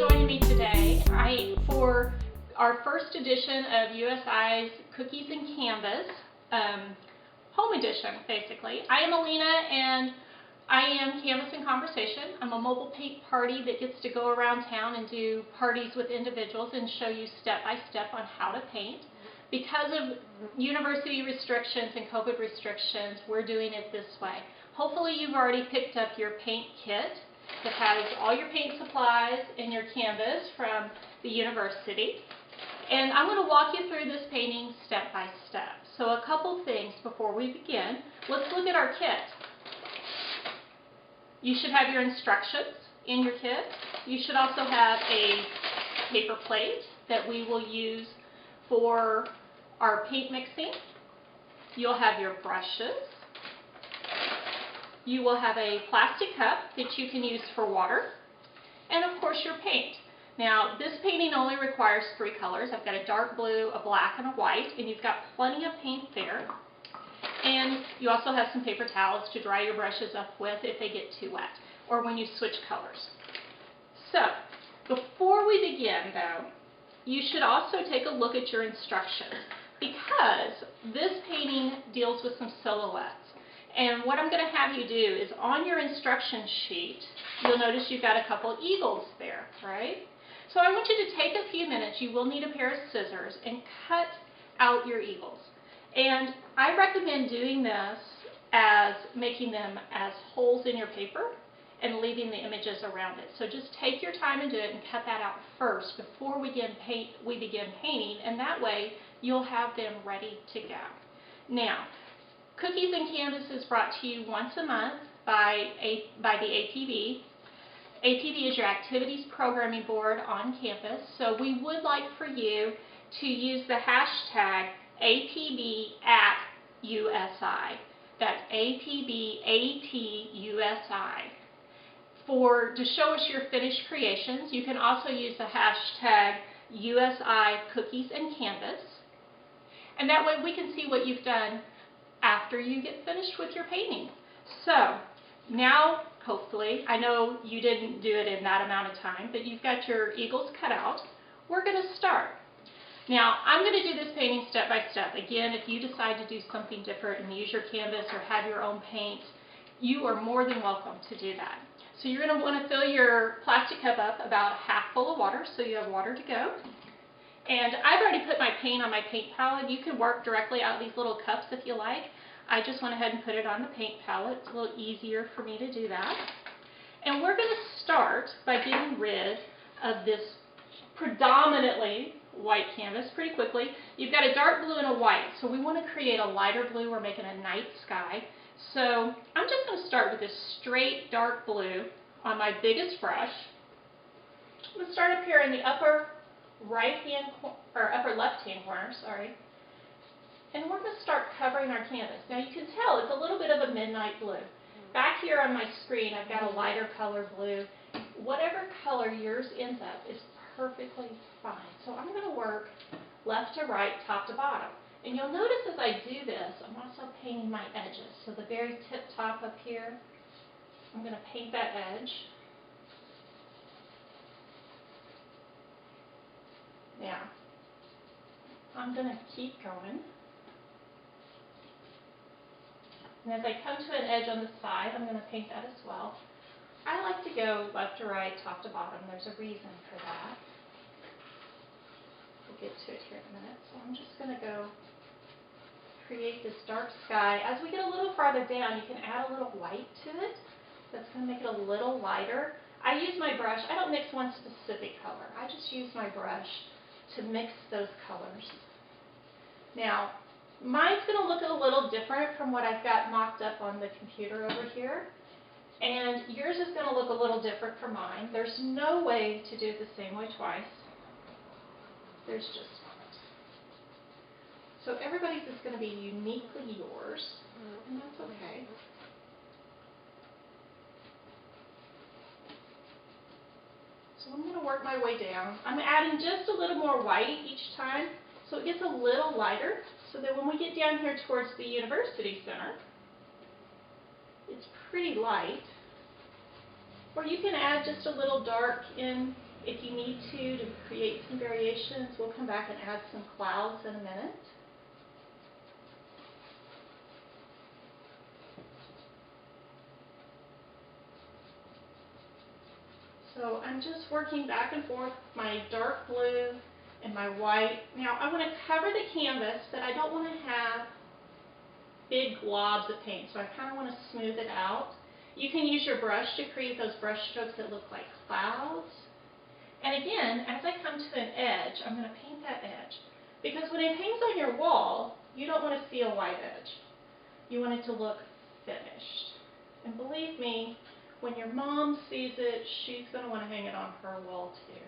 joining me today. For our first edition of USI's Cookies and Canvas, home edition, basically. I am Alina, and I am Canvas and Conversation. I'm a mobile paint party that gets to go around town and do parties with individuals and show you step by step on how to paint. Because of university restrictions and COVID restrictions, we're doing it this way. Hopefully you've already picked up your paint kit that has all your paint supplies and your canvas from the university. And I'm going to walk you through this painting step by step. So a couple things before we begin. Let's look at our kit. You should have your instructions in your kit. You should also have a paper plate that we will use for our paint mixing. You'll have your brushes. You will have a plastic cup that you can use for water. And of course your paint. Now this painting only requires 3 colors. I've got a dark blue, a black, and a white, and you've got plenty of paint there. And you also have some paper towels to dry your brushes up with if they get too wet, or when you switch colors. So, before we begin though, you should also take a look at your instructions, because this painting deals with some silhouettes. And what I'm going to have you do is on your instruction sheet, you'll notice you've got a couple eagles there, right? So I want you to take a few minutes, you will need a pair of scissors, and cut out your eagles. And I recommend doing this as making them as holes in your paper and leaving the images around it. So just take your time and do it and cut that out first before we begin painting, and that way you'll have them ready to go. Now, Cookies and Canvas is brought to you once a month by the APB. APB is your Activities Programming Board on campus, so we would like for you to use the hashtag APBAtUSI. That's APBAtUSI. To show us your finished creations. You can also use the hashtag USI Cookies and Canvas. And that way we can see what you've done after you get finished with your painting. So now, hopefully, I know you didn't do it in that amount of time, but you've got your eagles cut out. We're going to start. Now, I'm going to do this painting step by step. Again, if you decide to do something different and use your canvas or have your own paint, you are more than welcome to do that. So you're going to want to fill your plastic cup up about half full of water, so you have water to go. And I've already put my paint on my paint palette. You can work directly out of these little cups if you like. I just went ahead and put it on the paint palette. It's a little easier for me to do that. And we're going to start by getting rid of this predominantly white canvas pretty quickly. You've got a dark blue and a white, so we want to create a lighter blue. We're making a night sky. So I'm just going to start with this straight dark blue on my biggest brush. I'm going to start up here in the upper left-hand corner, and we're going to start covering our canvas. Now you can tell it's a little bit of a midnight blue. Back here on my screen I've got a lighter color blue. Whatever color yours ends up is perfectly fine. So I'm going to work left to right, top to bottom. And you'll notice as I do this, I'm also painting my edges. So the very tip top up here, I'm going to paint that edge. Now, I'm going to keep going. And as I come to an edge on the side, I'm going to paint that as well. I like to go left to right, top to bottom. There's a reason for that. We'll get to it here in a minute. So I'm just going to go create this dark sky. As we get a little farther down, you can add a little white to it. That's going to make it a little lighter. I use my brush. I don't mix one specific color. I just use my brush to mix those colors. Now, mine's going to look a little different from what I've got mocked up on the computer over here. And yours is going to look a little different from mine. There's no way to do it the same way twice. There's just not. So everybody's is going to be uniquely yours, and that's okay. So I'm going to work my way down. I'm adding just a little more white each time, so it gets a little lighter, so that when we get down here towards the University Center, it's pretty light. Or you can add just a little dark in If you need to create some variations, we'll come back and add some clouds in a minute. So I'm just working back and forth my dark blue and my white. Now I want to cover the canvas, but I don't want to have big globs of paint, so I kind of want to smooth it out. You can use your brush to create those brush strokes that look like clouds. And again, as I come to an edge, I'm going to paint that edge. Because when it hangs on your wall, you don't want to see a white edge. You want it to look finished. And believe me, when your mom sees it, she's going to want to hang it on her wall too.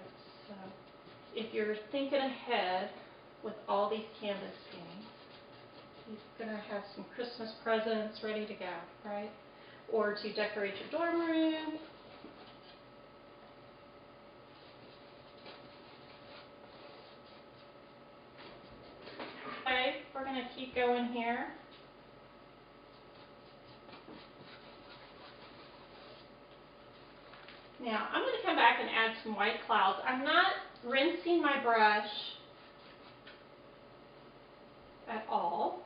So if you're thinking ahead with all these canvas paintings, you're going to have some Christmas presents ready to go, right? Or to decorate your dorm room. Okay, we're going to keep going here. Now, I'm going to come back and add some white clouds. I'm not rinsing my brush at all.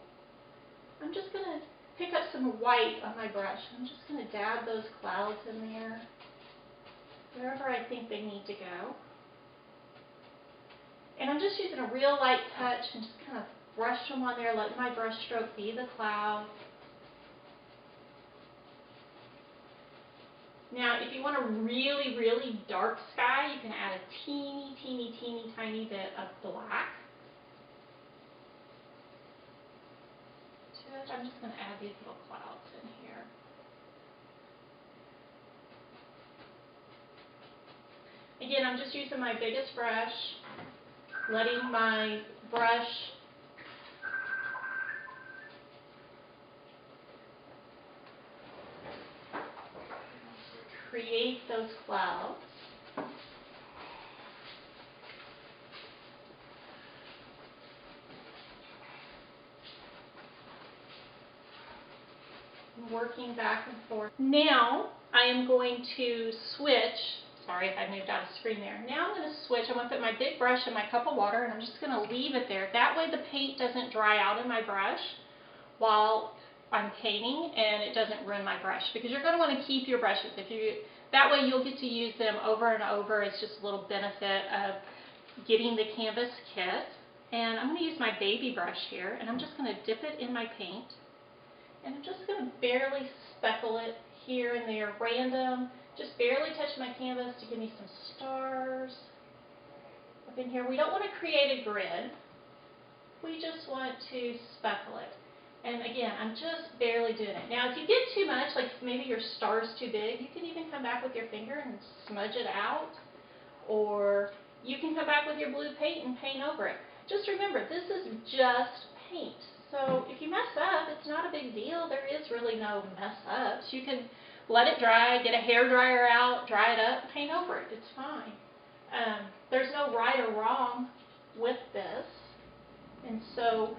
I'm just going to pick up some white on my brush. I'm just going to dab those clouds in there, wherever I think they need to go. And I'm just using a real light touch and just kind of brush them on there, letting my brush stroke be the cloud. Now, if you want a really, really dark sky, you can add a teeny, teeny, teeny, tiny bit of black to it. I'm just going to add these little clouds in here. Again, I'm just using my biggest brush, letting my brush create those clouds. Working back and forth. Now I am going to switch. Sorry if I moved out of screen there. Now I'm going to switch. I'm going to put my big brush in my cup of water and I'm just going to leave it there. That way the paint doesn't dry out in my brush while I'm painting and it doesn't ruin my brush, because you're going to want to keep your brushes. That way you'll get to use them over and over. It's just a little benefit of getting the canvas kit. And I'm going to use my baby brush here and I'm just going to dip it in my paint. And I'm just going to barely speckle it here and there, random. Just barely touch my canvas to give me some stars up in here. We don't want to create a grid. We just want to speckle it. And again, I'm just barely doing it. Now, if you get too much, like maybe your star's too big, you can even come back with your finger and smudge it out. Or you can come back with your blue paint and paint over it. Just remember, this is just paint. So if you mess up, it's not a big deal. There is really no mess ups. You can let it dry, get a hair dryer out, dry it up, paint over it. It's fine. There's no right or wrong with this. And so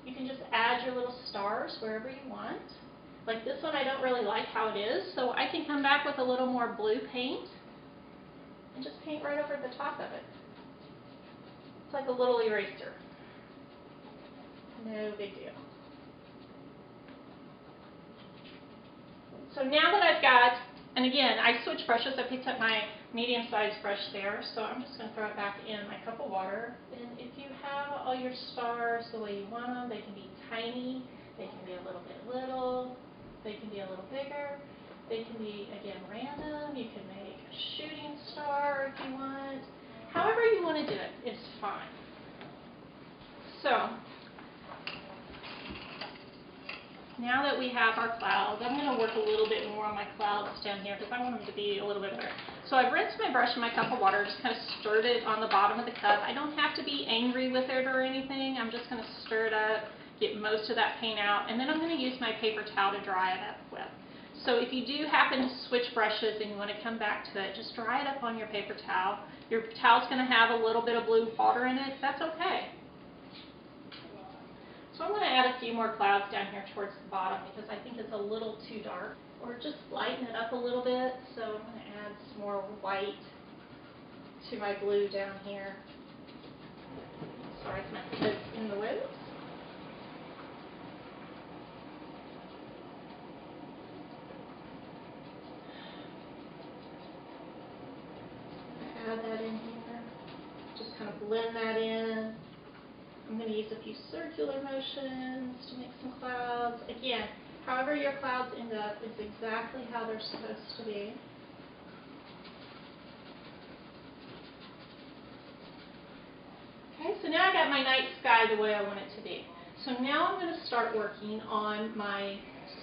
you can just add your little stars wherever you want. Like this one, I don't really like how it is, so I can come back with a little more blue paint and just paint right over the top of it. It's like a little eraser. No big deal. So now that I've got, and again, I switched brushes. I picked up my medium-sized brush there, so I'm just going to throw it back in my cup of water. And if you have all your stars the way you want them, they can be tiny, they can be a little bit little, they can be a little bigger, they can be, again, random. You can make a shooting star if you want. However you want to do it is fine. So now that we have our clouds, I'm going to work a little bit more on my clouds down here because I want them to be a little bit better. So I've rinsed my brush in my cup of water, just kind of stirred it on the bottom of the cup. I don't have to be angry with it or anything. I'm just going to stir it up, get most of that paint out, and then I'm going to use my paper towel to dry it up with. So if you do happen to switch brushes and you want to come back to it, just dry it up on your paper towel. Your towel's going to have a little bit of blue water in it. That's okay. So I'm going to add a few more clouds down here towards the bottom because I think it's a little too dark. Or just lighten it up a little bit. So I'm going to add some more white to my blue down here. Sorry, my foot's in the way. Add that in here. Just kind of blend that in. I'm going to use a few circular motions to make some clouds. Again, however your clouds end up is exactly how they're supposed to be. Okay, so now I got my night sky the way I want it to be. So now I'm going to start working on my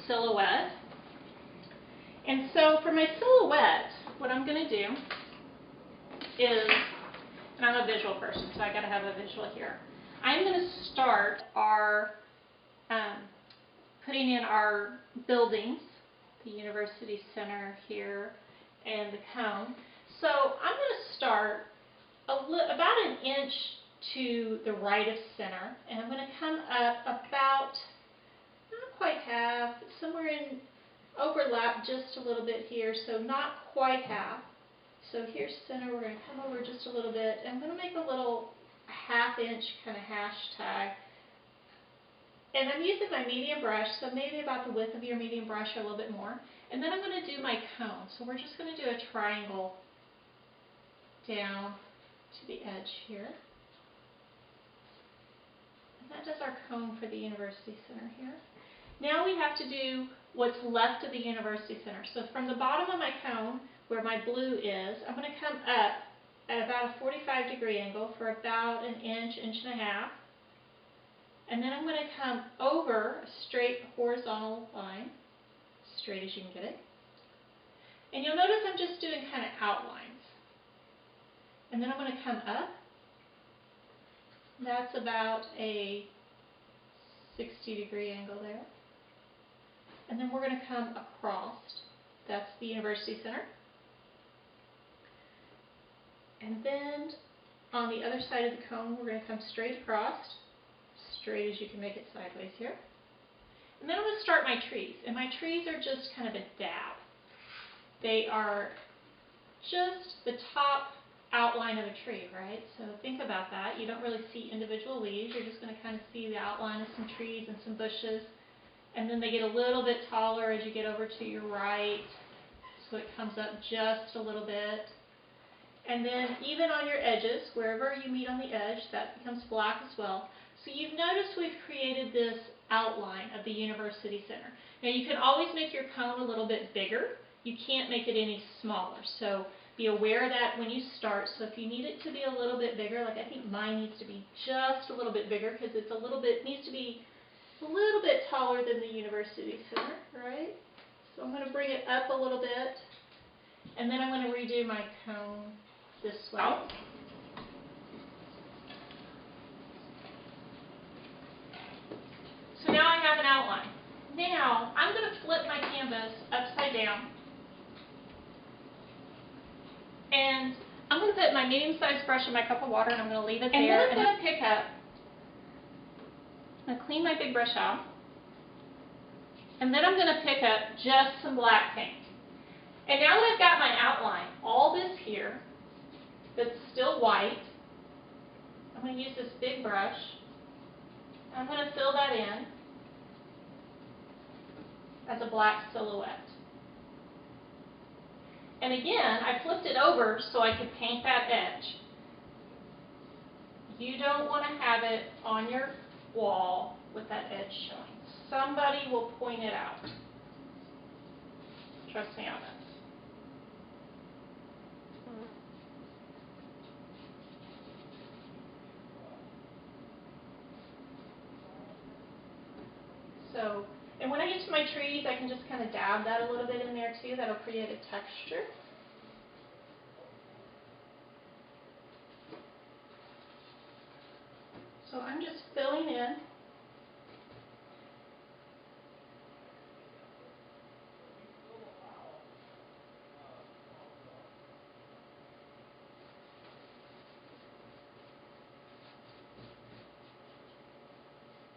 silhouette. And so for my silhouette, what I'm going to do is, and I'm a visual person, so I got to have a visual here. I'm going to start our putting in our buildings, the University Center here and the cone. So I'm going to start about an inch to the right of center, and I'm going to come up about, not quite half, somewhere in overlap just a little bit here, so not quite half. So here's center, we're going to come over just a little bit, and I'm going to make a little half-inch kind of hashtag. And I'm using my medium brush, so maybe about the width of your medium brush or a little bit more. And then I'm going to do my cone. So we're just going to do a triangle down to the edge here. And that does our cone for the University Center here. Now we have to do what's left of the University Center. So from the bottom of my cone, where my blue is, I'm going to come up at about a 45-degree angle for about an inch, inch and a half. And then I'm going to come over a straight horizontal line, straight as you can get it. And you'll notice I'm just doing kind of outlines. And then I'm going to come up. That's about a 60-degree angle there. And then we're going to come across. That's the University Center. And then on the other side of the cone, we're going to come straight across. Straight as you can make it sideways here. And then I'm going to start my trees. And my trees are just kind of a dab. They are just the top outline of a tree, right? So think about that. You don't really see individual leaves. You're just going to kind of see the outline of some trees and some bushes. And then they get a little bit taller as you get over to your right. So it comes up just a little bit. And then even on your edges, wherever you meet on the edge, that becomes black as well. So you've noticed we've created this outline of the University Center. Now you can always make your cone a little bit bigger. You can't make it any smaller. So be aware of that when you start. So if you need it to be a little bit bigger, like I think mine needs to be just a little bit bigger because it's a little bit, needs to be a little bit taller than the University Center, right? So I'm going to bring it up a little bit. And then I'm going to redo my cone this way. So now I have an outline. Now I'm going to flip my canvas upside down. And I'm going to put my medium-sized brush in my cup of water and I'm going to leave it there. And then I'm going to pick up, I'm going to clean my big brush out. And then I'm going to pick up just some black paint. And now that I've got my outline, all this here that's still white, I'm going to use this big brush. I'm going to fill that in as a black silhouette. And again, I flipped it over so I could paint that edge. You don't want to have it on your wall with that edge showing. Somebody will point it out. Trust me on this. So, and when I get to my trees, I can just kind of dab that a little bit in there too. That'll create a texture. So I'm just filling in.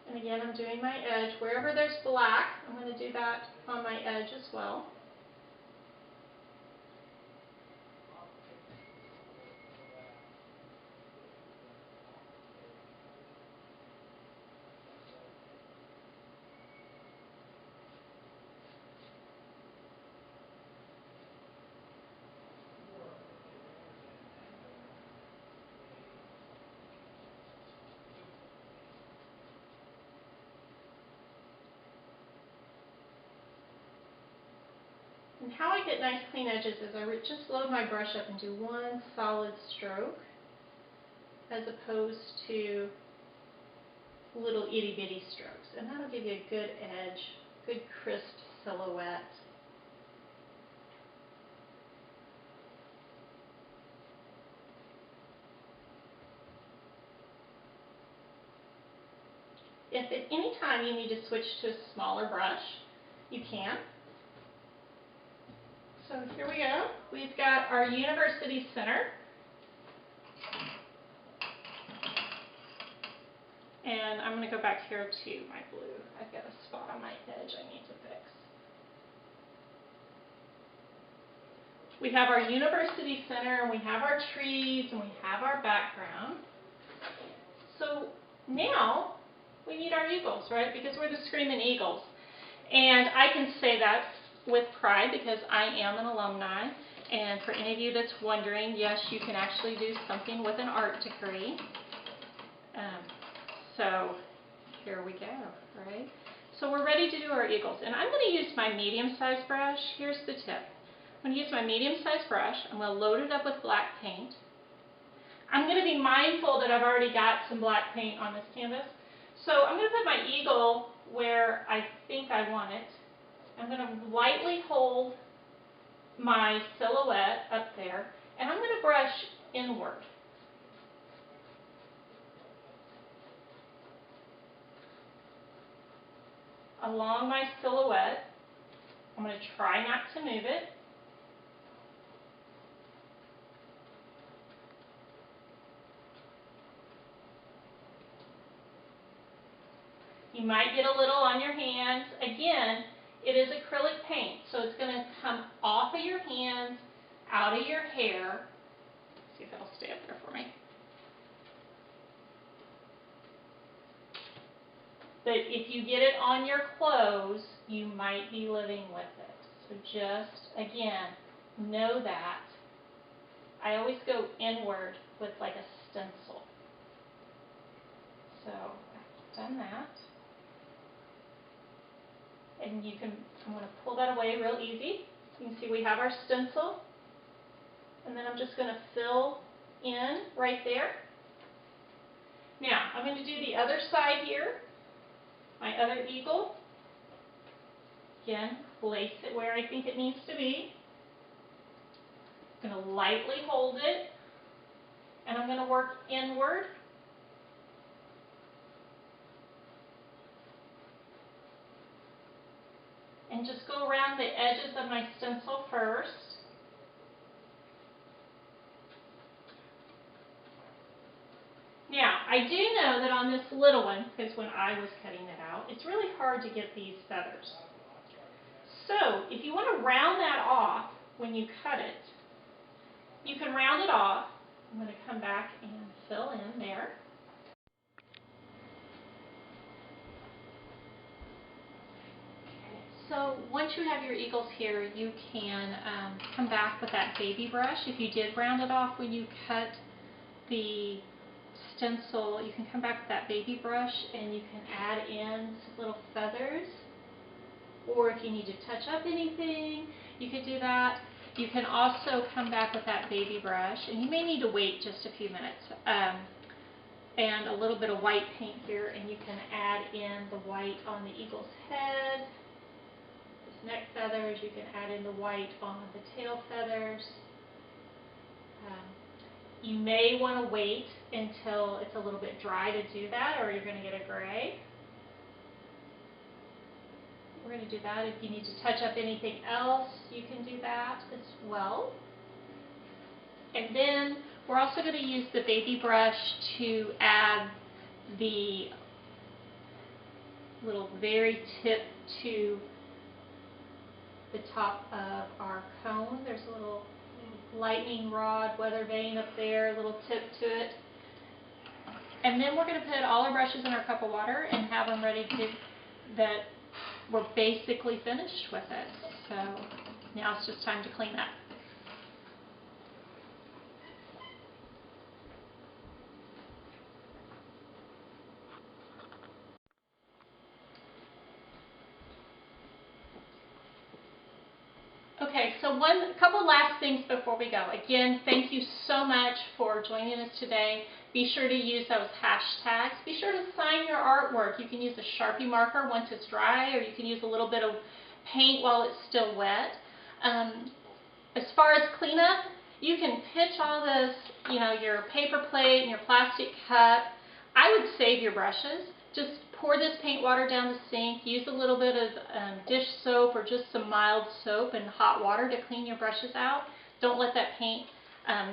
And again, I'm doing my edge. Wherever there's black, I'm going to do that on my edge as well. And how I get nice clean edges is I just load my brush up and do one solid stroke as opposed to little itty bitty strokes. And that'll give you a good edge, good crisp silhouette. If at any time you need to switch to a smaller brush, you can. So here we go. We've got our University Center. And I'm going to go back here to my blue. I've got a spot on my edge I need to fix. We have our University Center, and we have our trees, and we have our background. So now we need our eagles, right? Because we're the Screaming Eagles. And I can say that with pride because I am an alumni. And for any of you that's wondering, yes, you can actually do something with an art degree. So here we go, right? So we're ready to do our eagles. And I'm going to use my medium-sized brush. Here's the tip. I'm going to use my medium-sized brush. I'm going to load it up with black paint. I'm going to be mindful that I've already got some black paint on this canvas. So I'm going to put my eagle where I think I want it. I'm going to lightly hold my silhouette up there, and I'm going to brush inward. Along my silhouette. I'm going to try not to move it. You might get a little on your hands. Again, it is acrylic paint, so it's going to come off of your hands, out of your hair. Let's see if it'll stay up there for me. But if you get it on your clothes, you might be living with it. So just, again, know that. I always go inward with like a stencil. So I've done that. And you can, I'm going to pull that away real easy. You can see we have our stencil. And then I'm just going to fill in right there. Now, I'm going to do the other side here. My other eagle. Again, place it where I think it needs to be. I'm going to lightly hold it. And I'm going to work inward. And just go around the edges of my stencil first. Now, I do know that on this little one, because when I was cutting it out, it's really hard to get these feathers. So, if you want to round that off when you cut it, you can round it off. I'm going to come back and fill in there. So once you have your eagles here, you can come back with that baby brush. If you did round it off when you cut the stencil, you can come back with that baby brush and you can add in some little feathers. Or if you need to touch up anything, you could do that. You can also come back with that baby brush, and you may need to wait just a few minutes. And a little bit of white paint here, and you can add in the white on the eagle's head. Neck feathers, you can add in the white on the tail feathers. You may want to wait until it's a little bit dry to do that, or you're going to get a gray. We're going to do that. If you need to touch up anything else, you can do that as well. And then we're also going to use the baby brush to add the little very tip to the top of our cone. There's a little lightning rod, weather vane up there, a little tip to it. And then we're going to put all our brushes in our cup of water and have them ready to, that we're basically finished with it. So now it's just time to clean up. Okay, so a couple last things before we go. Again, thank you so much for joining us today. Be sure to use those hashtags. Be sure to sign your artwork. You can use a Sharpie marker once it's dry, or you can use a little bit of paint while it's still wet. As far as cleanup, you can pitch all this, your paper plate and your plastic cup. I would save your brushes. Just pour this paint water down the sink. Use a little bit of dish soap or just some mild soap and hot water to clean your brushes out. Don't let that paint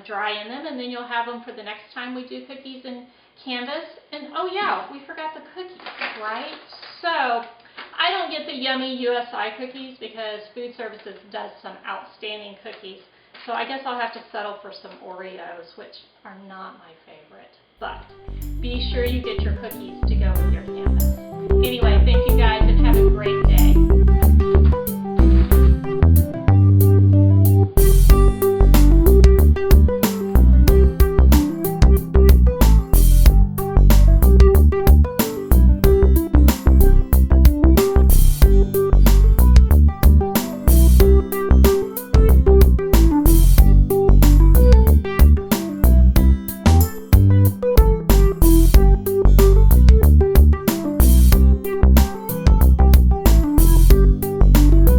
dry in them, and then you'll have them for the next time we do cookies and canvas. And oh yeah, we forgot the cookies, right? So I don't get the yummy USI cookies because Food Services does some outstanding cookies. So I guess I'll have to settle for some Oreos, which are not my favorite. But be sure you get your cookies to go with your canvas. Anyway, thank you guys and have a great